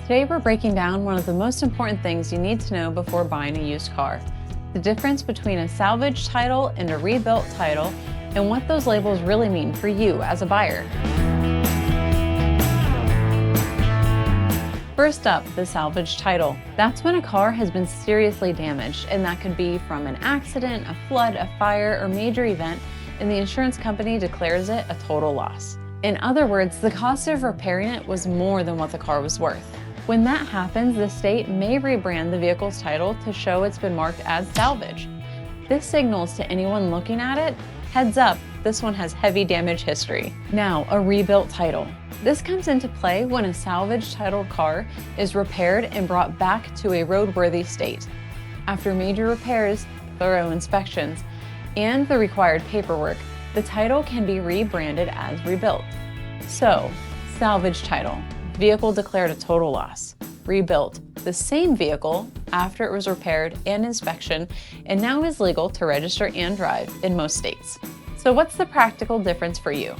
Today we're breaking down one of the most important things you need to know before buying a used car: the difference between a salvage title and a rebuilt title, and what those labels really mean for you as a buyer. First up, the salvage title. That's when a car has been seriously damaged, and that could be from an accident, a flood, a fire, or major event, and the insurance company declares it a total loss. In other words, the cost of repairing it was more than what the car was worth. When that happens, the state may rebrand the vehicle's title to show it's been marked as salvage. This signals to anyone looking at it, heads up, this one has heavy damage history. Now, a rebuilt title. This comes into play when a salvage titled car is repaired and brought back to a roadworthy state. After major repairs, thorough inspections, and the required paperwork, the title can be rebranded as rebuilt. So, salvage title. Vehicle declared a total loss. Rebuilt, the same vehicle after it was repaired and inspection, and now is legal to register and drive in most states. So what's the practical difference for you?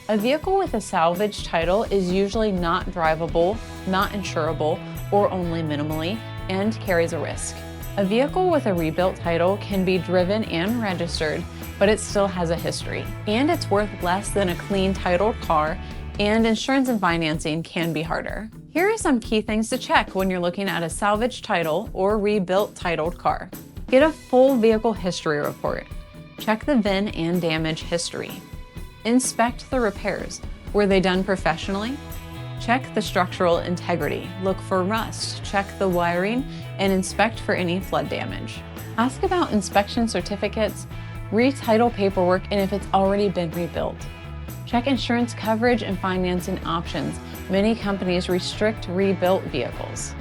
A vehicle with a salvage title is usually not drivable, not insurable, or only minimally, and carries a risk. A vehicle with a rebuilt title can be driven and registered, but it still has a history, and it's worth less than a clean titled car, and insurance and financing can be harder. Here are some key things to check when you're looking at a salvage title or rebuilt titled car. Get a full vehicle history report. Check the VIN and damage history. Inspect the repairs. Were they done professionally? Check the structural integrity. Look for rust, check the wiring, and inspect for any flood damage. Ask about inspection certificates, retitle paperwork, and if it's already been rebuilt. Check insurance coverage and financing options. Many companies restrict rebuilt vehicles.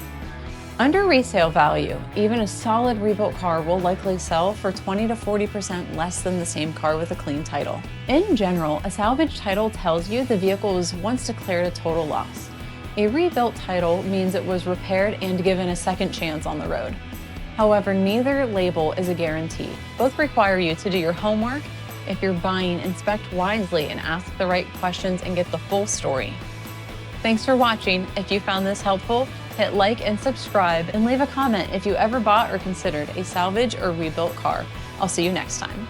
Under resale value, even a solid rebuilt car will likely sell for 20 to 40% less than the same car with a clean title. In general, a salvage title tells you the vehicle was once declared a total loss. A rebuilt title means it was repaired and given a second chance on the road. However, neither label is a guarantee. Both require you to do your homework. If you're buying, inspect wisely and ask the right questions and get the full story. Thanks for watching. If you found this helpful, hit like and subscribe, and leave a comment if you ever bought or considered a salvage or rebuilt car. I'll see you next time.